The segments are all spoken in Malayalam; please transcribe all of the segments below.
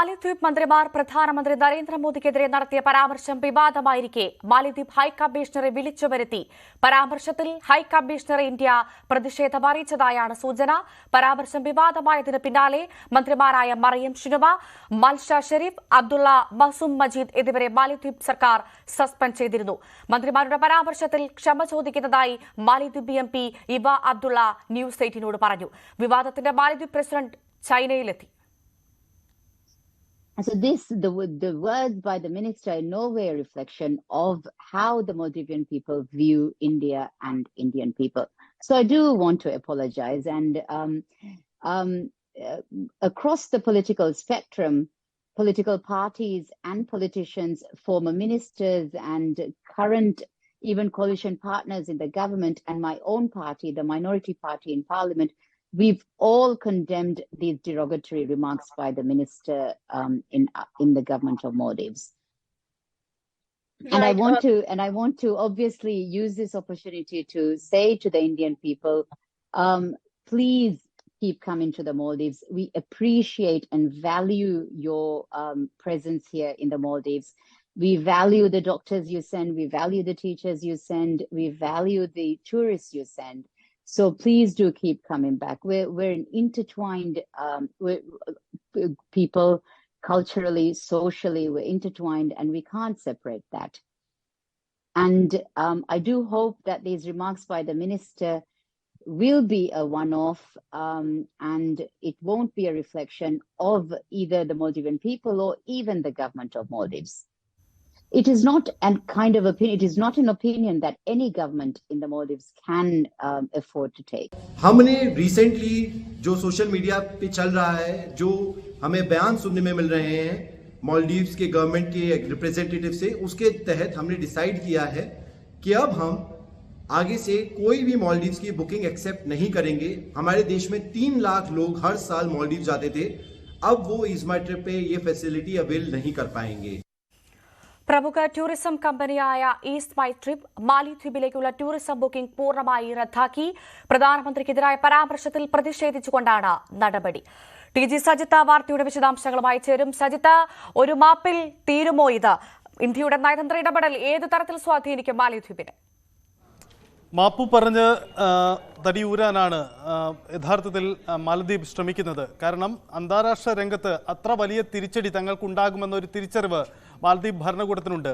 മാലിദ്വീപ് മന്ത്രിമാർ പ്രധാനമന്ത്രി നരേന്ദ്രമോദിക്കെതിരെ നടത്തിയ പരാമർശം വിവാദമായിരിക്കെ മാലിദ്വീപ് ഹൈക്കമ്മീഷണറെ വിളിച്ചു വരുത്തി. പരാമർശത്തിൽ ഹൈക്കമ്മീഷണറെ ഇന്ത്യ പ്രതിഷേധം അറിയിച്ചതായാണ് സൂചന. പരാമർശം വിവാദമായതിന് പിന്നാലെ മന്ത്രിമാരായ മറിയം ഷിനുമ, മൽഷ ഷെരീഫ്, അബ്ദുള്ള മസൂം മജീദ് എന്നിവരെ മാലിദ്വീപ് സർക്കാർ സസ്പെൻഡ് ചെയ്തിരുന്നു. മന്ത്രിമാരുടെ പരാമർശത്തിൽ ക്ഷമ ചോദിക്കുന്നതായി മാലിദ്വീപ് എം പി ഇവ അബ്ദുള്ള ന്യൂസ് 18 പറഞ്ഞു. വിവാദത്തിന്റെ മാലിദ്വീപ് president ചൈനയിലെത്തി. So the words by the minister in no way a reflection of how the Maldivian people view India and Indian people. So I do want to apologize. And across the political spectrum, political parties and politicians, former ministers and current even coalition partners in the government and my own party, the minority party in parliament, we've all condemned these derogatory remarks by the minister in the government of Maldives. And I want to obviously use this opportunity to say to the Indian people, please keep coming to the Maldives. We appreciate and value your presence here in the Maldives. We value the doctors you send. We value the teachers you send. We value the tourists you send. So please do keep coming back. We're an intertwined people, culturally, socially, we're intertwined, and we can't separate that. And I do hope that these remarks by the minister will be a one-off, and it won't be a reflection of either the Maldivian people or even the government of Maldives. It is not an kind of opinion. It is not an opinion that any government in the Maldives can afford to take. हमने recently जो सोशल मीडिया पे चल रहा है, जो हमें बयान सुनने में मिल रहे हैं मालदीव्स के गवर्नमेंट के रिप्रेजेंटेटिव से, उसके तहत हमने डिसाइड किया है कि अब हम आगे से कोई भी मालदीव्स की बुकिंग एक्सेप्ट नहीं करेंगे. हमारे देश में 3 लाख लोग हर साल मालदीव्स जाते थे. अब वो इज़मा ट्रिप पे ये फैसिलिटी अवेल नहीं कर पाएंगे. പ്രമുഖ ടൂറിസം കമ്പനിയായ ഈസ്റ്റ് മൈ ട്രിപ്പ് മാലിദ്വീപിലേക്കുള്ള ടൂറിസം ബുക്കിംഗ് പൂർണ്ണമായി റദ്ദാക്കി. പ്രധാനമന്ത്രിക്കെതിരായ പരാമർശത്തിൽ പ്രതിഷേധിച്ചുകൊണ്ടാണ് നടപടി. TG സജിത വാർത്തയുടെ വിശദാംശങ്ങളുമായി ചേരും. സജിത, ഒരു മാപ്പിൽ തീരുമോ ഇത്? ഇന്ത്യയുടെ നയതന്ത്ര ഇടപെടൽ ഏത് തരത്തിൽ സ്വാധീനിക്കും മാലിദ്വീപിനെ? മാപ്പു പറഞ്ഞ് തടിയൂരാനാണ് യഥാർത്ഥത്തിൽ മാലദ്വീപ് ശ്രമിക്കുന്നത്. കാരണം അന്താരാഷ്ട്ര രംഗത്ത് അത്ര വലിയ തിരിച്ചടി തങ്ങൾക്കുണ്ടാകുമെന്നൊരു തിരിച്ചറിവ് മാലദ്വീപ് ഭരണകൂടത്തിനുണ്ട്.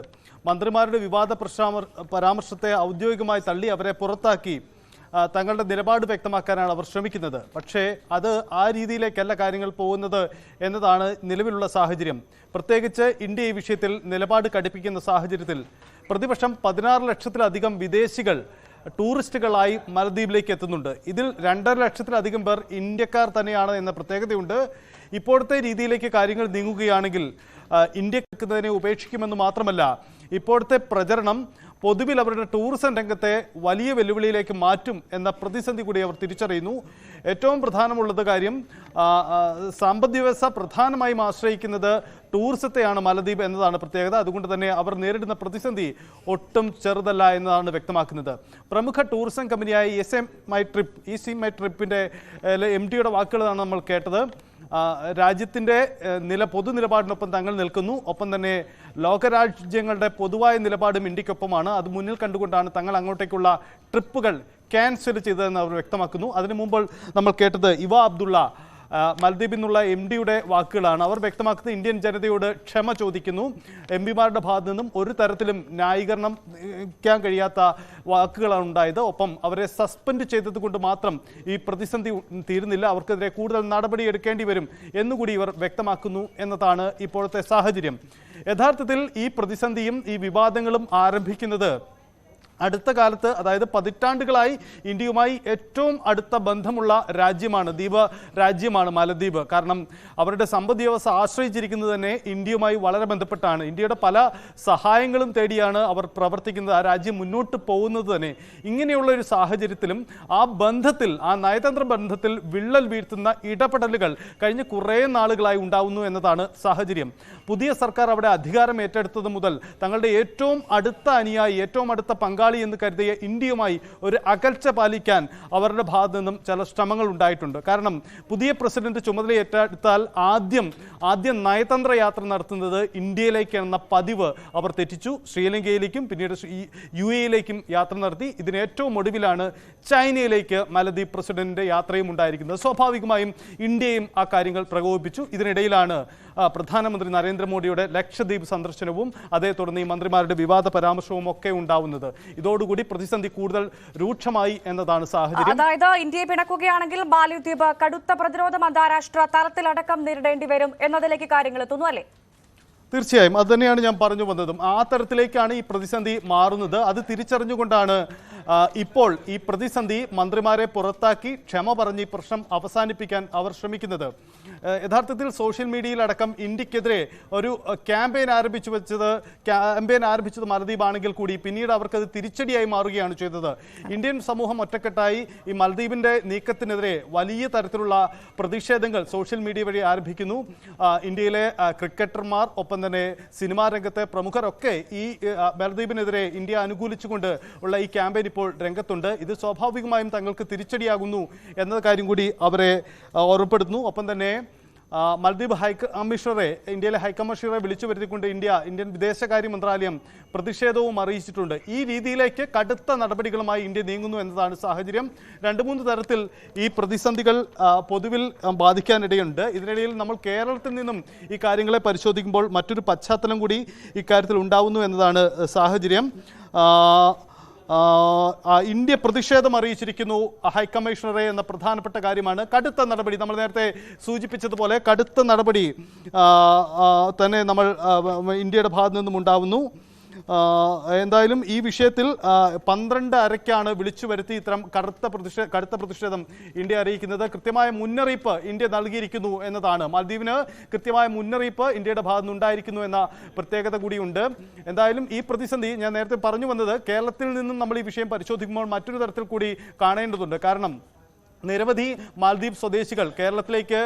മന്ത്രിമാരുടെ വിവാദ പരാമർശത്തെ ഔദ്യോഗികമായി തള്ളി അവരെ പുറത്താക്കി തങ്ങളുടെ നിലപാട് വ്യക്തമാക്കാനാണ് അവർ ശ്രമിക്കുന്നത്. പക്ഷേ അത് ആ രീതിയിലേക്കല്ല കാര്യങ്ങൾ പോകുന്നത് എന്നതാണ് നിലവിലുള്ള സാഹചര്യം. പ്രത്യേകിച്ച് ഇന്ത്യ ഈ വിഷയത്തിൽ നിലപാട് കടുപ്പിക്കുന്ന സാഹചര്യത്തിൽ പ്രതിപക്ഷം 16 ലക്ഷത്തിലധികം വിദേശികൾ ടൂറിസ്റ്റുകളായി മാലദ്വീപിലേക്ക് എത്തുന്നുണ്ട്. ഇതിൽ 2.5 ലക്ഷത്തിലധികം പേർ ഇന്ത്യക്കാർ തന്നെയാണ് എന്ന പ്രത്യേകതയുണ്ട്. ഇപ്പോഴത്തെ രീതിയിലേക്ക് കാര്യങ്ങൾ നീങ്ങുകയാണെങ്കിൽ ഇന്ത്യക്കുന്നതിനെ ഉപേക്ഷിക്കുമെന്ന് മാത്രമല്ല, ഇപ്പോഴത്തെ പ്രചരണം പൊതുവിൽ അവരുടെ ടൂറിസം രംഗത്തെ വലിയ വെല്ലുവിളിയിലേക്ക് മാറ്റും എന്ന പ്രതിസന്ധി കൂടി അവർ തിരിച്ചറിയുന്നു. ഏറ്റവും പ്രധാനമുള്ളത് കാര്യം, സമ്പദ് വ്യവസ്ഥ പ്രധാനമായും ആശ്രയിക്കുന്നത് ടൂറിസത്തെയാണ് മാലദ്വീപ് എന്നതാണ് പ്രത്യേകത. അതുകൊണ്ട് തന്നെ അവർ നേരിടുന്ന പ്രതിസന്ധി ഒട്ടും ചെറുതല്ല എന്നതാണ് വ്യക്തമാക്കുന്നത്. പ്രമുഖ ടൂറിസം കമ്പനിയായ ഈസ്റ്റ് മൈ ട്രിപ്പിൻ്റെ MD വാക്കുകളാണ് നമ്മൾ കേട്ടത്. രാജ്യത്തിൻ്റെ പൊതുനിലപാടിനൊപ്പം തങ്ങൾ നിൽക്കുന്നു. ഒപ്പം തന്നെ ലോകരാജ്യങ്ങളുടെ പൊതുവായ നിലപാടും ഇന്ത്യക്കൊപ്പമാണ്. അത് മുന്നിൽ കണ്ടുകൊണ്ടാണ് തങ്ങൾ അങ്ങോട്ടേക്കുള്ള ട്രിപ്പുകൾ ക്യാൻസൽ ചെയ്തതെന്ന് അവർ വ്യക്തമാക്കുന്നു. അതിനു മുമ്പ് നമ്മൾ കേട്ടത് ഇവ അബ്ദുള്ള മാലദ്വീപിൽ നിന്നുള്ള MD വാക്കുകളാണ്. അവർ വ്യക്തമാക്കുന്നത് ഇന്ത്യൻ ജനതയോട് ക്ഷമ ചോദിക്കുന്നു. MPമാരുടെ ഭാഗത്തു നിന്നും ഒരു തരത്തിലും ന്യായീകരിക്കാൻ കഴിയാത്ത വാക്കുകളാണ് ഉണ്ടായത്. ഒപ്പം അവരെ സസ്പെൻഡ് ചെയ്തത് കൊണ്ട് മാത്രം ഈ പ്രതിസന്ധി തീരുന്നില്ല, അവർക്കെതിരെ കൂടുതൽ നടപടി എടുക്കേണ്ടി വരും എന്നുകൂടി ഇവർ വ്യക്തമാക്കുന്നു എന്നതാണ് ഇപ്പോഴത്തെ സാഹചര്യം. യഥാർത്ഥത്തിൽ ഈ പ്രതിസന്ധിയും ഈ വിവാദങ്ങളും ആരംഭിക്കുന്നത് അടുത്ത കാലത്ത്, അതായത് പതിറ്റാണ്ടുകളായി ഇന്ത്യയുമായി ഏറ്റവും അടുത്ത ബന്ധമുള്ള ദ്വീപ രാജ്യമാണ് മാലദ്വീപ്. കാരണം അവരുടെ സമ്പദ് വ്യവസ്ഥ ആശ്രയിച്ചിരിക്കുന്നത് തന്നെ ഇന്ത്യയുമായി വളരെ ബന്ധപ്പെട്ടാണ്. ഇന്ത്യയുടെ പല സഹായങ്ങളും തേടിയാണ് അവർ പ്രവർത്തിക്കുന്നത്. ആ രാജ്യം മുന്നോട്ട് പോകുന്നത് തന്നെ. ഇങ്ങനെയുള്ള ഒരു സാഹചര്യത്തിലും ആ നയതന്ത്ര ബന്ധത്തിൽ വിള്ളൽ വീഴ്ത്തുന്ന ഇടപെടലുകൾ കഴിഞ്ഞ കുറേ നാളുകളായി ഉണ്ടാവുന്നു എന്നതാണ് സാഹചര്യം. പുതിയ സർക്കാർ അവിടെ അധികാരം ഏറ്റെടുത്തത് മുതൽ തങ്ങളുടെ ഏറ്റവും അടുത്ത അനുയായി, ഏറ്റവും അടുത്ത പങ്കാളി പങ്കാളി എന്ന് കരുതിയ ഇന്ത്യയുമായി ഒരു അകൽച്ച പാലിക്കാൻ അവരുടെ ഭാഗത്തു നിന്നും ചില ശ്രമങ്ങൾ ഉണ്ടായിട്ടുണ്ട്. കാരണം പുതിയ പ്രസിഡന്റ് ചുമതലയേറ്റെടുത്താൽ ആദ്യം നയതന്ത്ര യാത്ര നടത്തുന്നത് ഇന്ത്യയിലേക്ക് എന്ന പതിവ് അവർ തെറ്റിച്ചു. ശ്രീലങ്കയിലേക്കും പിന്നീട് UAE-യിലേക്കും യാത്ര നടത്തി. ഇതിന് ഏറ്റവും ഒടുവിലാണ് ചൈനയിലേക്ക് മാലദ്വീപ് പ്രസിഡന്റിന്റെ യാത്രയും ഉണ്ടായിരിക്കുന്നത്. സ്വാഭാവികമായും ഇന്ത്യയും ആ കാര്യങ്ങൾ പ്രകോപിപ്പിച്ചു. ഇതിനിടയിലാണ് പ്രധാനമന്ത്രി നരേന്ദ്രമോദിയുടെ ലക്ഷദ്വീപ് സന്ദർശനവും അതേ തുടർന്ന് ഈ മന്ത്രിമാരുടെ വിവാദ പരാമർശവും ഒക്കെ ഉണ്ടാവുന്നത്. ഇതോടുകൂടി പ്രതിസന്ധി കൂടുതൽ രൂക്ഷമായി എന്നതാണ് സാഹചര്യം. അതായത് ഇന്ത്യയെ പിണക്കുകയാണെങ്കിൽ മാലദ്വീപ് കടുത്ത പ്രതിരോധം അന്താരാഷ്ട്ര തലത്തിലടക്കം നേരിടേണ്ടി വരും എന്നതിലേക്ക് കാര്യങ്ങൾ എത്തുന്നു അല്ലേ? തീർച്ചയായും അത് തന്നെയാണ് ഞാൻ പറഞ്ഞു വന്നതും. ആ തരത്തിലേക്കാണ് ഈ പ്രതിസന്ധി മാറുന്നത്. അത് തിരിച്ചറിഞ്ഞുകൊണ്ടാണ് ഇപ്പോൾ ഈ പ്രതിസന്ധി മന്ത്രിമാരെ പുറത്താക്കി ക്ഷമ പറഞ്ഞ് ഈ പ്രശ്നം അവസാനിപ്പിക്കാൻ അവർ ശ്രമിക്കുന്നത്. യഥാർത്ഥത്തിൽ സോഷ്യൽ മീഡിയയിലടക്കം ഇന്ത്യക്കെതിരെ ഒരു ക്യാമ്പയിൻ ആരംഭിച്ചത് മാലദ്വീപ് ആണെങ്കിൽ കൂടി പിന്നീട് അവർക്കത് തിരിച്ചടിയായി മാറുകയാണ് ചെയ്തത്. ഇന്ത്യൻ സമൂഹം ഒറ്റക്കെട്ടായി ഈ മാലദ്വീപിന്റെ നീക്കത്തിനെതിരെ വലിയ തരത്തിലുള്ള പ്രതിഷേധങ്ങൾ സോഷ്യൽ മീഡിയ വഴി ആരംഭിക്കുന്നു. ഇന്ത്യയിലെ ക്രിക്കറ്റർമാർ, ഒപ്പം തന്നെ സിനിമാ രംഗത്തെ പ്രമുഖരൊക്കെ ഈ മാലദ്വീപിനെതിരെ ഇന്ത്യ അനുകൂലിച്ചുകൊണ്ട് ഉള്ള ഈ ക്യാമ്പയിൻ ഇപ്പോൾ രംഗത്തുണ്ട്. ഇത് സ്വാഭാവികമായും തങ്ങൾക്ക് തിരിച്ചടിയാകുന്നു എന്ന കാര്യം കൂടി അവരെ ഓർമ്മപ്പെടുത്തുന്നു. ഒപ്പം തന്നെ മാലദ്വീപ് ഹൈക്കമ്മീഷണറെ, ഇന്ത്യയിലെ ഹൈക്കമ്മീഷണറെ വിളിച്ചു വരുത്തിക്കൊണ്ട് ഇന്ത്യൻ വിദേശകാര്യ മന്ത്രാലയം പ്രതിഷേധവും അറിയിച്ചിട്ടുണ്ട്. ഈ രീതിയിലേക്ക് കടുത്ത നടപടികളുമായി ഇന്ത്യ നീങ്ങുന്നു എന്നതാണ് സാഹചര്യം. 2-3 തരത്തിൽ ഈ പ്രതിസന്ധികൾ പൊതുവിൽ ബാധിക്കാനിടയുണ്ട്. ഇതിനിടയിൽ നമ്മൾ കേരളത്തിൽ നിന്നും ഈ കാര്യങ്ങളെ പരിശോധിക്കുമ്പോൾ മറ്റൊരു പശ്ചാത്തലം കൂടി ഇക്കാര്യത്തിൽ ഉണ്ടാവുന്നു എന്നതാണ് സാഹചര്യം. ഇന്ത്യ പ്രതിഷേധം അറിയിച്ചിരിക്കുന്നു ഹൈക്കമ്മീഷണറെ എന്ന പ്രധാനപ്പെട്ട കാര്യമാണ്. കടുത്ത നടപടി, നമ്മൾ നേരത്തെ സൂചിപ്പിച്ചതുപോലെ കടുത്ത നടപടി തന്നെ നമ്മൾ ഇന്ത്യയുടെ ഭാഗത്തു നിന്നും ഉണ്ടാവുന്നു. എന്തായാലും ഈ വിഷയത്തിൽ 12:30 വിളിച്ചു വരുത്തി ഇത്തരം കടുത്ത പ്രതിഷേധം ഇന്ത്യ അറിയിക്കുന്നത്. കൃത്യമായ മുന്നറിയിപ്പ് ഇന്ത്യ നൽകിയിരിക്കുന്നു എന്നതാണ്. മാലദ്വീപിന് കൃത്യമായ മുന്നറിയിപ്പ് ഇന്ത്യയുടെ ഭാഗത്ത് നിന്നുണ്ടായിരിക്കുന്നു എന്ന പ്രത്യേകത കൂടിയുണ്ട്. എന്തായാലും ഈ പ്രതിസന്ധി ഞാൻ നേരത്തെ പറഞ്ഞു വന്നത്, കേരളത്തിൽ നിന്നും നമ്മൾ ഈ വിഷയം പരിശോധിക്കുമ്പോൾ മറ്റൊരു തരത്തിൽ കൂടി കാണേണ്ടതുണ്ട്. കാരണം നിരവധി മാലദ്വീപ് സ്വദേശികൾ കേരളത്തിലേക്ക്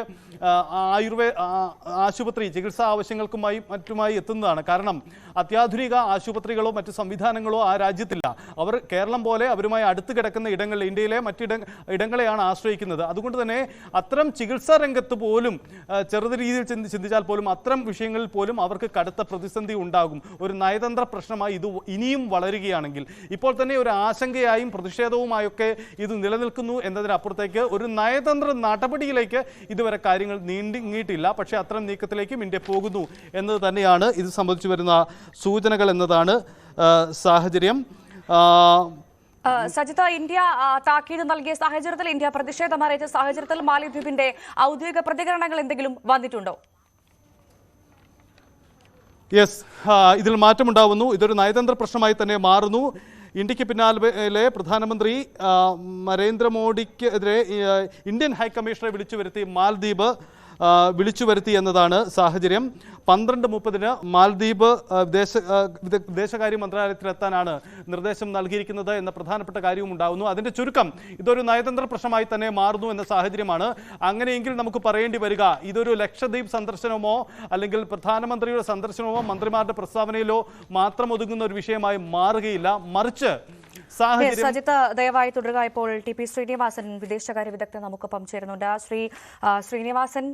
ആശുപത്രി ചികിത്സാ ആവശ്യങ്ങൾക്കുമായി മറ്റുമായി എത്തുന്നതാണ്. കാരണം അത്യാധുനിക ആശുപത്രികളോ മറ്റു സംവിധാനങ്ങളോ ആ രാജ്യത്തില്ല. അവർ കേരളം പോലെ അവരുമായി അടുത്ത് കിടക്കുന്ന ഇടങ്ങളിൽ, ഇന്ത്യയിലെ ഇടങ്ങളെയാണ് ആശ്രയിക്കുന്നത്. അതുകൊണ്ട് തന്നെ അത്തരം ചികിത്സാ രംഗത്ത് പോലും ചെറുത് രീതിയിൽ ചിന്തിച്ചാൽ പോലും അത്തരം വിഷയങ്ങളിൽ പോലും അവർക്ക് കടുത്ത പ്രതിസന്ധി ഉണ്ടാകും. ഒരു നയതന്ത്ര പ്രശ്നമായി ഇത് ഇനിയും വളരുകയാണെങ്കിൽ, ഇപ്പോൾ തന്നെ ഒരു ആശങ്കയായും പ്രതിഷേധവുമായൊക്കെ ഇത് നിലനിൽക്കുന്നു എന്നതിനപ്പുറത്തേക്ക് ഒരു നയതന്ത്ര നടപടിയിലേക്ക് ഇതുവരെ കാര്യങ്ങൾ നീങ്ങിയിട്ടില്ല. പക്ഷേ അത്തരം നീക്കത്തിലേക്കും ഇന്ത്യ പോകുന്നു എന്നത് തന്നെയാണ് ഇത് സംബന്ധിച്ചു വരുന്ന സൂചനകൾ എന്നതാണ് സാഹചര്യം. സജിത, ഇന്ത്യ താക്കീത് നൽകിയ സാഹചര്യത്തിൽ, ഇന്ത്യ പ്രതിഷേധം അറിയിച്ച സാഹചര്യത്തിൽ മാലദ്വീപിന്റെ ഔദ്യോഗിക പ്രതികരണങ്ങൾ എന്തെങ്കിലും വന്നിട്ടുണ്ടോ? യെസ്, ഇതിൽ മാറ്റമുണ്ടാവുന്നു. ഇതൊരു നയതന്ത്ര പ്രശ്നമായി തന്നെ മാറുന്നു. ഇന്ത്യക്ക് പിന്നാലെ പ്രധാനമന്ത്രി നരേന്ദ്രമോദിക്കെതിരെ ഇന്ത്യൻ ഹൈക്കമ്മീഷണറെ വിളിച്ചു വരുത്തി എന്നതാണ് സാഹചര്യം. 12:30 മാലദ്വീപ് വിദേശകാര്യ മന്ത്രാലയത്തിലെത്താനാണ് നിർദ്ദേശം നൽകിയിരിക്കുന്നത് എന്ന പ്രധാനപ്പെട്ട കാര്യവും ഉണ്ടാകുന്നു. അതിന്റെ ചുരുക്കം, ഇതൊരു നയതന്ത്ര പ്രശ്നമായി തന്നെ മാറുന്നു എന്ന സാഹചര്യമാണ്. അങ്ങനെയെങ്കിൽ നമുക്ക് പറയേണ്ടി വരിക, ഇതൊരു ലക്ഷദ്വീപ് സന്ദർശനമോ അല്ലെങ്കിൽ പ്രധാനമന്ത്രിയുടെ സന്ദർശനമോ മന്ത്രിമാരുടെ പ്രസ്താവനയിലോ മാത്രം ഒതുങ്ങുന്ന ഒരു വിഷയമായി മാറുകയില്ല. മറിച്ച് സജിത്ത്, ദയവായി തുടരുക. ഇപ്പോൾ TP ശ്രീനിവാസൻ, വിദേശകാര്യ വിദഗ്ധൻ, നമുക്കൊപ്പം ചേരുന്നുണ്ട്. ശ്രീനിവാസൻ,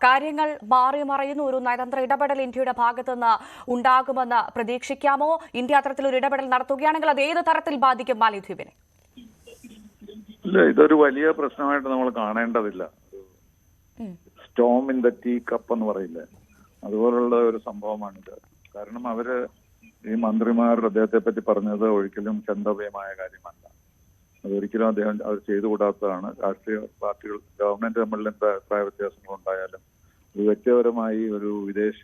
കാര്യങ്ങൾ മാറി മറയുന്നു. ഒരു നയതന്ത്ര ഇടപെടൽ ഇന്ത്യയുടെ ഭാഗത്തുനിന്ന് ഉണ്ടാകുമെന്ന് പ്രതീക്ഷിക്കാമോ? ഇന്ത്യ അത്തരത്തിലൊരു ഇടപെടൽ നടത്തുകയാണെങ്കിൽ അത് ഏത് തരത്തിൽ ബാധിക്കും മാലദ്വീപിനെ? ഇല്ല, ഇതൊരു വലിയ പ്രശ്നമായിട്ട് നമ്മൾ കാണേണ്ടതില്ല. Storm in the tea cup എന്ന് പറയില്ലേ, അതുപോലുള്ള ഒരു സംഭവമാണിത്. കാരണം ഈ മന്ത്രിമാർ അദ്ദേഹത്തെ പറ്റി പറഞ്ഞത് ഒരിക്കലും ചന്തവ്യമായ കാര്യമല്ല. അതൊരിക്കലും അവർ ചെയ്തുകൂടാത്തതാണ്. രാഷ്ട്രീയ പാർട്ടികൾ, ഗവൺമെന്റ് തമ്മിൽ എന്താ അഭിപ്രായ വ്യത്യാസങ്ങൾ ഉണ്ടായാലും വ്യക്തിപരമായി ഒരു വിദേശ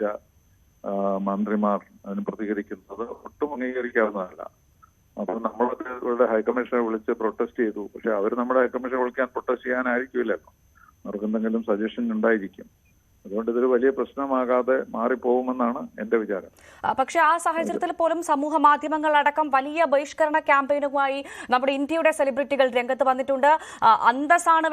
മന്ത്രിമാർ അതിന് പ്രതികരിക്കുന്നത് ഒട്ടും അംഗീകരിക്കാവുന്നതല്ല. അപ്പൊ നമ്മളൊക്കെ ഇവരുടെ ഹൈക്കമ്മീഷനെ വിളിച്ച് പ്രൊട്ടസ്റ്റ് ചെയ്തു. പക്ഷെ അവർ നമ്മുടെ ഹൈക്കമ്മീഷനെ വിളിക്കാൻ പ്രൊട്ടസ്റ്റ് ചെയ്യാനായിരിക്കില്ലല്ലോ. അവർക്ക് എന്തെങ്കിലും സജഷൻ ഉണ്ടായിരിക്കും. അതുകൊണ്ട് ഇതൊരു വലിയ പ്രശ്നമാകാതെ മാറിപ്പോകുമെന്നാണ് എന്റെ വിചാരം. പക്ഷേ ആ സാഹചര്യത്തിൽ പോലും സമൂഹ മാധ്യമങ്ങളടക്കം വലിയ ബഹിഷ്കരണ ക്യാമ്പയിനുമായി നമ്മുടെ ഇന്ത്യയുടെ സെലിബ്രിറ്റികൾ രംഗത്ത് വന്നിട്ടുണ്ട്. അന്തസ്സാണ്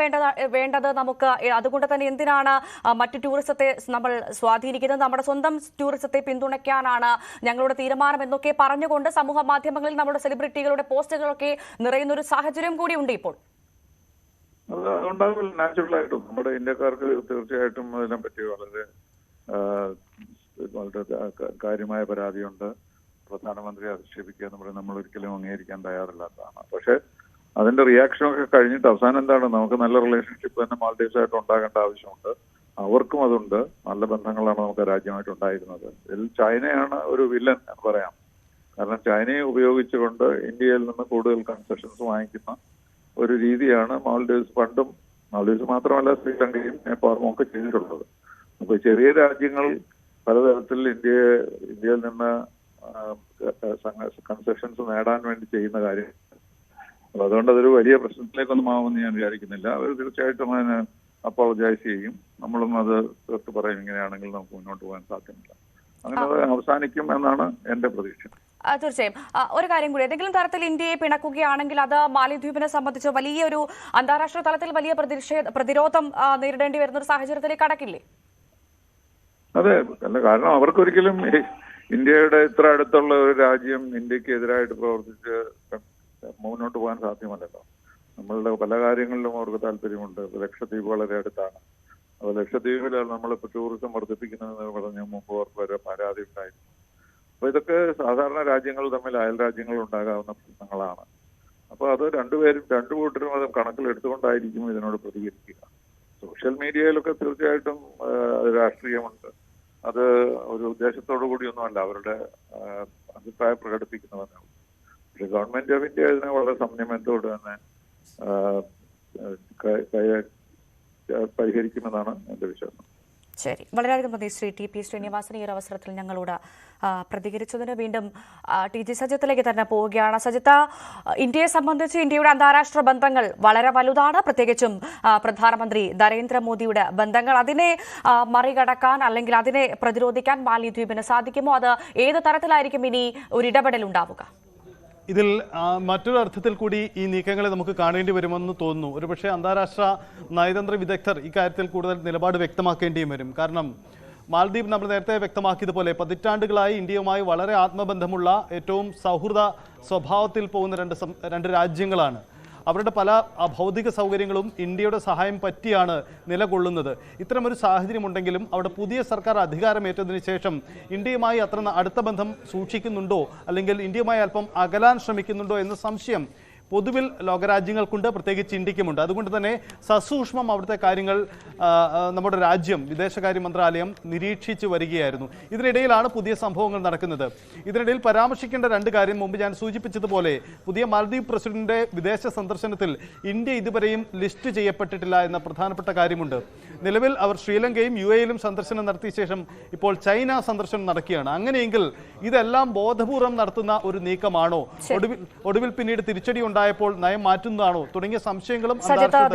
വേണ്ടത് നമുക്ക്, അതുകൊണ്ട് തന്നെ എന്തിനാണ് മറ്റു ടൂറിസത്തെ നമ്മൾ സ്വാധീനിക്കുന്നത്, നമ്മുടെ സ്വന്തം ടൂറിസത്തെ പിന്തുണയ്ക്കാനാണ് ഞങ്ങളുടെ തീരുമാനം എന്നൊക്കെ പറഞ്ഞുകൊണ്ട് സമൂഹ മാധ്യമങ്ങളിൽ നമ്മുടെ സെലിബ്രിറ്റികളുടെ പോസ്റ്റുകളൊക്കെ നിറയുന്ന ഒരു സാഹചര്യം കൂടിയുണ്ട് ഇപ്പോൾ. അത് ഉണ്ടാവില്ല, നാച്ചുറലായിട്ടും നമ്മുടെ ഇന്ത്യക്കാർക്ക് തീർച്ചയായിട്ടും അതിനെപ്പറ്റി വളരെ കാര്യമായ പരാതിയുണ്ട്. പ്രധാനമന്ത്രി അധിക്ഷേപിക്കുക എന്ന് പറയുന്നത് നമ്മൾ ഒരിക്കലും അംഗീകരിക്കാൻ തയ്യാറില്ലാത്തതാണ്. പക്ഷെ അതിന്റെ റിയാക്ഷനൊക്കെ കഴിഞ്ഞിട്ട് അവസാനം എന്താണ്, നമുക്ക് നല്ല റിലേഷൻഷിപ്പ് തന്നെ മാൽഡീവ്സായിട്ട് ഉണ്ടാകേണ്ട ആവശ്യമുണ്ട്. അവർക്കും അതുണ്ട്, നല്ല ബന്ധങ്ങളാണ് നമുക്ക് രാജ്യമായിട്ട് ഉണ്ടായിരുന്നത്. ഇതിൽ ചൈനയാണ് ഒരു വില്ലൻ എന്ന് പറയാം. കാരണം ചൈനയെ ഉപയോഗിച്ചുകൊണ്ട് ഇന്ത്യയിൽ നിന്ന് കൂടുതൽ കൺസെഷൻസ് വാങ്ങിക്കുന്ന ഒരു രീതിയാണ് മാൽഡീവ്സ് പണ്ടും, മാൽഡീവ്സ് മാത്രമല്ല ശ്രീലങ്കയും നേപ്പാളും ഒക്കെ ചെയ്തിട്ടുള്ളത്. അപ്പൊ ചെറിയ രാജ്യങ്ങൾ പലതരത്തിൽ ഇന്ത്യയിൽ നിന്ന് കൺസെഷൻസ് നേടാൻ വേണ്ടി ചെയ്യുന്ന കാര്യം. അപ്പൊ അതുകൊണ്ട് അതൊരു വലിയ പ്രശ്നത്തിലേക്കൊന്നും ആവുമെന്ന് ഞാൻ വിചാരിക്കുന്നില്ല. അവർ തീർച്ചയായിട്ടും അതിന് അപ്പോളജൈസ് ചെയ്യും. നമ്മളും അത് തീർത്ത് പറയും, ഇങ്ങനെയാണെങ്കിൽ നമുക്ക് മുന്നോട്ട് പോകാൻ സാധ്യമല്ല. അങ്ങനെ അത് അവസാനിക്കും എന്നാണ് എന്റെ പ്രതീക്ഷ. തീർച്ചയായും. ഒരു കാര്യം കൂടി, ഏതെങ്കിലും തരത്തിൽ ഇന്ത്യയെ പിണക്കുകയാണെങ്കിൽ അത് മാലിദ്വീപിനെ സംബന്ധിച്ച് വലിയൊരു അന്താരാഷ്ട്ര തലത്തിൽ വലിയ പ്രതിരോധം നേരിടേണ്ടി വരുന്ന ഒരു സാഹചര്യത്തിലേക്ക് കടക്കില്ലേ? അതെ, അല്ല, കാരണം അവർക്കൊരിക്കലും ഇന്ത്യയുടെ ഇത്ര അടുത്തുള്ള ഒരു രാജ്യം ഇന്ത്യക്ക് എതിരായിട്ട് പ്രവർത്തിച്ച് മുന്നോട്ട് പോകാൻ സാധ്യമല്ലല്ലോ. നമ്മളുടെ പല കാര്യങ്ങളിലും അവർക്ക് താല്പര്യമുണ്ട്. ലക്ഷദ്വീപ് വളരെ അടുത്താണ്. അപ്പോൾ ലക്ഷദ്വീപിൽ നമ്മളിപ്പോൾ ടൂറിസം വർദ്ധിപ്പിക്കുന്നതെന്ന് പറഞ്ഞ് മുമ്പ് അവർക്ക് വരെ പരാതി ഉണ്ടായിരുന്നു. അപ്പൊ ഇതൊക്കെ സാധാരണ രാജ്യങ്ങൾ തമ്മിൽ അയൽ രാജ്യങ്ങൾ ഉണ്ടാകാവുന്ന പ്രശ്നങ്ങളാണ്. അപ്പൊ അത് രണ്ടു കൂട്ടരും അത് കണക്കിലെടുത്തുകൊണ്ടായിരിക്കും ഇതിനോട് പ്രതികരിക്കുക. സോഷ്യൽ മീഡിയയിലൊക്കെ തീർച്ചയായിട്ടും രാഷ്ട്രീയമുണ്ട്. അത് ഒരു ഉദ്ദേശത്തോടു കൂടിയൊന്നുമല്ല, അവരുടെ അഭിപ്രായം പ്രകടിപ്പിക്കുന്നവരാണ്. പക്ഷെ ഗവൺമെന്റ് ഓഫ് ഇന്ത്യ ഇതിനെ വളരെ സംയമനത്തോട് തന്നെ പരിഹരിക്കുമെന്നാണ് എന്റെ വിശ്വാസം. ശരി, വളരെയധികം നന്ദി ശ്രീ ടി പി ശ്രീനിവാസൻ ഈ ഒരു അവസരത്തിൽ ഞങ്ങളോട് പ്രതികരിച്ചതിന്. വീണ്ടും ടി ജി സജിത്തിലേക്ക് തന്നെ പോവുകയാണ്. സജിത്ത, ഇന്ത്യയെ സംബന്ധിച്ച് ഇന്ത്യയുടെ അന്താരാഷ്ട്ര ബന്ധങ്ങൾ വളരെ വലുതാണ്, പ്രത്യേകിച്ചും പ്രധാനമന്ത്രി നരേന്ദ്രമോദിയുടെ ബന്ധങ്ങൾ. അതിനെ മറികടക്കാൻ അല്ലെങ്കിൽ അതിനെ പ്രതിരോധിക്കാൻ മാലിദ്വീപിന് സാധിക്കുമോ? അത് ഏത് തരത്തിലായിരിക്കും ഇനി ഒരു ഇടപെടൽ ഉണ്ടാവുക? ഇതിൽ മറ്റൊരു അർത്ഥത്തിൽ കൂടി ഈ നീക്കങ്ങളെ നമുക്ക് കാണേണ്ടി വരുമെന്ന് തോന്നുന്നു. ഒരുപക്ഷെ അന്താരാഷ്ട്ര നയതന്ത്ര വിദഗ്ധർ ഇക്കാര്യത്തിൽ കൂടുതൽ നിലപാട് വ്യക്തമാക്കേണ്ടിയും വരും. കാരണം മാലദ്വീപ് നമ്മൾ നേരത്തെ വ്യക്തമാക്കിയതുപോലെ പതിറ്റാണ്ടുകളായി ഇന്ത്യയുമായി വളരെ ആത്മബന്ധമുള്ള, ഏറ്റവും സൗഹൃദ സ്വഭാവത്തിൽ പോകുന്ന രണ്ട് രാജ്യങ്ങളാണ്. അവരുടെ പല ഭൗതിക സൗകര്യങ്ങളും ഇന്ത്യയുടെ സഹായം പറ്റിയാണ് നിലകൊള്ളുന്നത്. ഇത്തരമൊരു സാഹചര്യമുണ്ടെങ്കിലും അവിടെ പുതിയ സർക്കാർ അധികാരമേറ്റതിനു ശേഷം ഇന്ത്യയുമായി അത്ര അടുത്ത ബന്ധം സൂക്ഷിക്കുന്നുണ്ടോ, അല്ലെങ്കിൽ ഇന്ത്യയുമായി അല്പം അകലാൻ ശ്രമിക്കുന്നുണ്ടോ എന്ന സംശയം പൊതുവിൽ ലോകരാജ്യങ്ങൾക്കുണ്ട്, പ്രത്യേകിച്ച് ഇന്ത്യക്കുമുണ്ട്. അതുകൊണ്ട് തന്നെ സസൂക്ഷ്മം അവിടുത്തെ കാര്യങ്ങൾ നമ്മുടെ രാജ്യം വിദേശകാര്യ മന്ത്രാലയം നിരീക്ഷിച്ചു വരികയായിരുന്നു. ഇതിനിടയിലാണ് പുതിയ സംഭവങ്ങൾ നടക്കുന്നത്. ഇതിനിടയിൽ പരാമർശിക്കേണ്ട രണ്ട് കാര്യം മുമ്പ് ഞാൻ സൂചിപ്പിച്ചതുപോലെ, പുതിയ മാലദ്വീപ് പ്രസിഡന്റിന്റെ വിദേശ സന്ദർശനത്തിൽ ഇന്ത്യ ഇതുവരെയും ലിസ്റ്റ് ചെയ്യപ്പെട്ടിട്ടില്ല എന്ന പ്രധാനപ്പെട്ട കാര്യമുണ്ട്. നിലവിൽ അവർ ശ്രീലങ്കയും UAE-യിലും സന്ദർശനം നടത്തിയ ശേഷം ഇപ്പോൾ ചൈന സന്ദർശനം നടക്കുകയാണ്. അങ്ങനെയെങ്കിൽ ഇതെല്ലാം ബോധപൂർവം നടത്തുന്ന ഒരു നീക്കമാണോ? ഒടുവിൽ പിന്നീട് തിരിച്ചടി ഉണ്ടായപ്പോൾ നയം മാറ്റുന്നതാണോ തുടങ്ങിയ സംശയങ്ങളും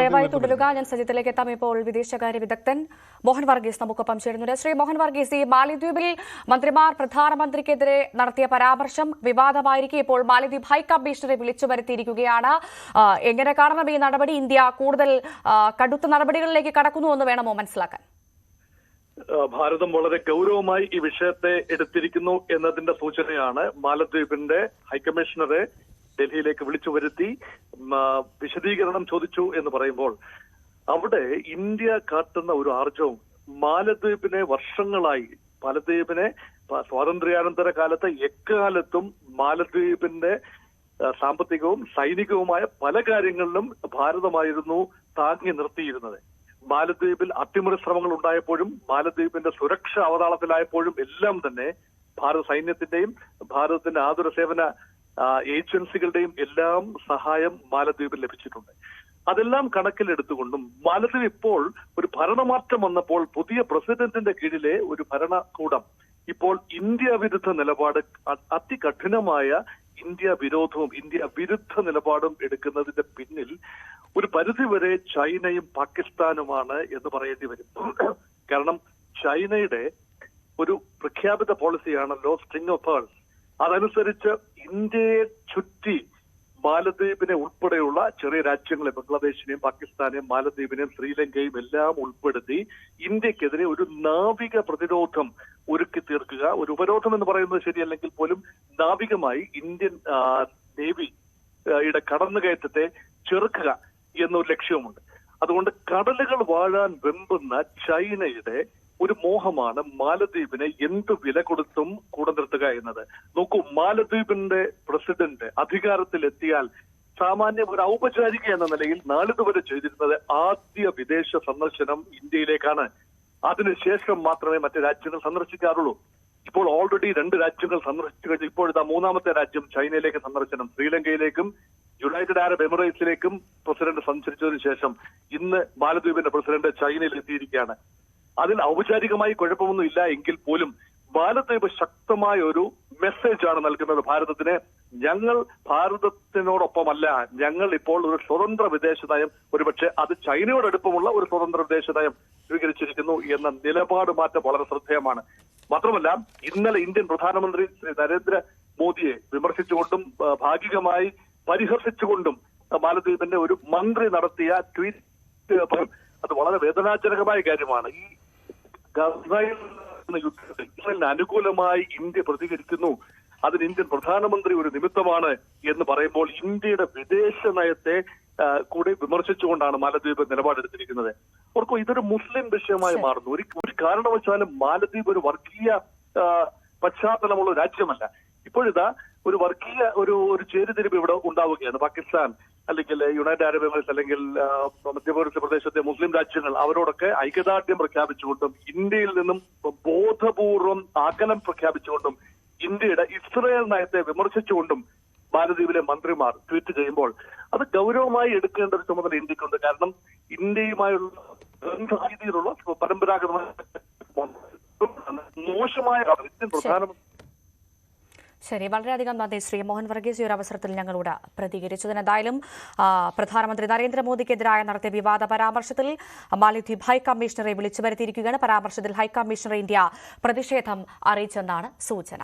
ദയവായി തുടരുക. ഞാൻ സജിത്തിലേക്ക് എത്താം. ഇപ്പോൾ വിദേശകാര്യ വിദഗ്ധൻ മോഹൻ വർഗീസ് നമുക്കൊപ്പം ചേരുന്നുണ്ട്. ശ്രീ മോഹൻ വർഗീസ്, ഈ മാലിദ്വീപിൽ മന്ത്രിമാർ പ്രധാനമന്ത്രിക്കെതിരെ നടത്തിയ പരാമർശം വിവാദമായിരിക്കെ ഇപ്പോൾ മാലിദ്വീപ് ഹൈക്കമ്മീഷണറെ വിളിച്ചു വരുത്തിയിരിക്കുകയാണ്. എങ്ങനെ കാണണം ഈ നടപടി? ഇന്ത്യ കൂടുതൽ കടുത്ത നടപടികളിലേക്ക് കടക്കുന്നുവെന്ന് വേണമോ മനസ്സിലാക്കാൻ? ഭാരതം വളരെ ഗൗരവമായി ഈ വിഷയത്തെ എടുത്തിരിക്കുന്നു എന്നതിന്റെ സൂചനയാണ് മാലദ്വീപിന്റെ ഹൈക്കമ്മീഷണറെ ഡൽഹിയിലേക്ക് വിളിച്ചു വരുത്തി വിശദീകരണം ചോദിച്ചു എന്ന് പറയുമ്പോൾ അവിടെ ഇന്ത്യ കാട്ടുന്ന ഒരു ആർജവും മാലദ്വീപിനെ വർഷങ്ങളായി, മാലദ്വീപിനെ സ്വാതന്ത്ര്യാനന്തര കാലത്ത് എക്കാലത്തും മാലദ്വീപിന്റെ സാമ്പത്തികവും സൈനികവുമായ പല കാര്യങ്ങളിലും ഭാരതമായിരുന്നു താങ്ങി നിർത്തിയിരുന്നത്. മാലദ്വീപിൽ അട്ടിമറി ശ്രമങ്ങൾ ഉണ്ടായപ്പോഴും മാലദ്വീപിന്റെ സുരക്ഷ അവതാളത്തിലായപ്പോഴും എല്ലാം തന്നെ ഭാരത സൈന്യത്തിന്റെയും ഭാരതത്തിന്റെ ആതുര സേവന ഏജൻസികളുടെയും എല്ലാം സഹായം മാലദ്വീപിൽ ലഭിച്ചിട്ടുണ്ട്. അതെല്ലാം കണക്കിലെടുത്തുകൊണ്ടും മാലദ്വീപ് ഇപ്പോൾ ഒരു ഭരണമാറ്റം വന്നപ്പോൾ പുതിയ പ്രസിഡന്റിന്റെ കീഴിലെ ഒരു ഭരണകൂടം ഇപ്പോൾ ഇന്ത്യ വിരുദ്ധ നിലപാട്, അതികഠിനമായ ഇന്ത്യ വിരോധവും ഇന്ത്യ വിരുദ്ധ നിലപാടും എടുക്കുന്നതിന്റെ പിന്നിൽ ഒരു പരിധിവരെ ചൈനയും പാകിസ്ഥാനുമാണ് എന്ന് പറയേണ്ടി വരും. കാരണം ചൈനയുടെ ഒരു പ്രഖ്യാപിത പോളിസിയാണല്ലോ സ്ട്രിംഗ് ഓഫ് പേൾസ്. അതനുസരിച്ച് ഇന്ത്യയെ ചുറ്റി മാലദ്വീപിനെ ഉൾപ്പെടെയുള്ള ചെറിയ രാജ്യങ്ങളെ, ബംഗ്ലാദേശിനെയും പാകിസ്ഥാനെയും മാലദ്വീപിനെയും ശ്രീലങ്കയും എല്ലാം ഉൾപ്പെടുത്തി ഇന്ത്യക്കെതിരെ ഒരു നാവിക പ്രതിരോധം ഒരുക്കി തീർക്കുക. ഒരു ഉപരോധം എന്ന് പറയുന്നത് ശരിയല്ലെങ്കിൽ പോലും നാവികമായി ഇന്ത്യൻ നേവി യുടെ കടന്നുകയറ്റത്തെ ചെറുക്കുക എന്നൊരു ലക്ഷ്യവുമുണ്ട്. അതുകൊണ്ട് കടലുകൾ വാഴാൻ വെമ്പുന്ന ചൈനയുടെ ഒരു മോഹമാണ് മാലദ്വീപിനെ എന്ത് വില കൊടുത്തും കൂടെ നിർത്തുക എന്നത്. നോക്കൂ, മാലദ്വീപിന്റെ പ്രസിഡന്റ് അധികാരത്തിലെത്തിയാൽ സാമാന്യം ഒരു ഔപചാരിക എന്ന നിലയിൽ നാളിതുവരെ ചെയ്തിരുന്നത് ആദ്യ വിദേശ സന്ദർശനം ഇന്ത്യയിലേക്കാണ്. അതിനുശേഷം മാത്രമേ മറ്റു രാജ്യങ്ങൾ സന്ദർശിക്കാറുള്ളൂ. ഇപ്പോൾ ഓൾറെഡി 2 രാജ്യങ്ങൾ സന്ദർശിച്ചു കഴിഞ്ഞു. ഇപ്പോഴത്തെ 3ാമത്തെ രാജ്യം ചൈനയിലേക്ക് സന്ദർശനം. ശ്രീലങ്കയിലേക്കും യുണൈറ്റഡ് അറബ് എമിറേറ്റ്സിലേക്കും പ്രസിഡന്റ് സഞ്ചരിച്ചതിനു ശേഷം ഇന്ന് മാലദ്വീപിന്റെ പ്രസിഡന്റ് ചൈനയിൽ എത്തിയിരിക്കുകയാണ്. അതിൽ ഔപചാരികമായി കുഴപ്പമൊന്നും ഇല്ല എങ്കിൽ പോലും മാലദ്വീപ് ശക്തമായ ഒരു മെസ്സേജാണ് നൽകുന്നത് ഭാരതത്തിന്. ഞങ്ങൾ ഭാരതത്തിനോടൊപ്പമല്ല, ഞങ്ങൾ ഇപ്പോൾ ഒരു സ്വതന്ത്ര വിദേശ നയം, ഒരുപക്ഷെ അത് ചൈനയോടടുപ്പമുള്ള ഒരു സ്വതന്ത്ര വിദേശ നയം സ്വീകരിച്ചിരിക്കുന്നു എന്ന നിലപാട് മാറ്റം വളരെ ശ്രദ്ധേയമാണ്. മാത്രമല്ല, ഇന്നലെ ഇന്ത്യൻ പ്രധാനമന്ത്രി ശ്രീ നരേന്ദ്രമോദിയെ വിമർശിച്ചുകൊണ്ടും ഭാഗികമായി പരിഹസിച്ചുകൊണ്ടും മാലദ്വീപിന്റെ ഒരു മന്ത്രി നടത്തിയ ട്വീറ്റ് അത് വളരെ വേദനാജനകമായ കാര്യമാണ്. ഈ ഇസ്രായേലിന് അനുകൂലമായി ഇന്ത്യ പ്രതികരിക്കുന്നു, അതിന് ഇന്ത്യൻ പ്രധാനമന്ത്രി ഒരു നിമിത്തമാണ് എന്ന് പറയുമ്പോൾ ഇന്ത്യയുടെ വിദേശ നയത്തെ കൂടി വിമർശിച്ചുകൊണ്ടാണ് മാലദ്വീപ് നിലപാടെടുത്തിരിക്കുന്നത്. ഓർക്കോ, ഇതൊരു മുസ്ലിം വിഷയമായി മാറുന്നു. ഒരു കാരണവശാലും മാലദ്വീപ് ഒരു വർഗീയ പശ്ചാത്തലമുള്ള രാജ്യമല്ല. ഇപ്പോഴിതാ ഒരു വർഗീയ ഒരു ചേരിതിരിവ് ഇവിടെ ഉണ്ടാവുകയാണ്. പാകിസ്ഥാൻ അല്ലെങ്കിൽ യുണൈറ്റഡ് അറബ് എമിറേറ്റ്സ് അല്ലെങ്കിൽ മധ്യപൂർവ്വ പ്രദേശത്തെ മുസ്ലിം രാജ്യങ്ങൾ അവരോടൊക്കെ ഐക്യദാർഢ്യം പ്രഖ്യാപിച്ചുകൊണ്ടും ഇന്ത്യയിൽ നിന്നും ബോധപൂർവം അകലം പ്രഖ്യാപിച്ചുകൊണ്ടും ഇന്ത്യയുടെ ഇസ്രായേൽ നയത്തെ വിമർശിച്ചുകൊണ്ടും മാലദ്വീപിലെ മന്ത്രിമാർ ട്വീറ്റ് ചെയ്യുമ്പോൾ അത് ഗൗരവമായി എടുക്കേണ്ട ഒരു ചുമതല ഇന്ത്യക്കുണ്ട്. കാരണം ഇന്ത്യയുമായുള്ള രീതിയിലുള്ള പരമ്പരാഗതമായ മോശമായ ഇന്ത്യൻ പ്രധാനമന്ത്രി. ശരി, വളരെയധികം നന്ദി ശ്രീ മോഹൻ വർഗീസ്. ഈ ഒരു അവസരത്തിൽ ഞങ്ങളോട് പ്രതികരിച്ചതിന്. എന്തായാലും പ്രധാനമന്ത്രി നരേന്ദ്രമോദിക്കെതിരായ നടത്തിയ വിവാദ പരാമർശത്തിൽ മാലദ്വീപ് ഹൈക്കമ്മീഷണറെ വിളിച്ചു വരുത്തിയിരിക്കുകയാണ്. പരാമർശത്തിൽ ഹൈക്കമ്മീഷണർ ഇന്ത്യ പ്രതിഷേധം അറിയിച്ചെന്നാണ് സൂചന.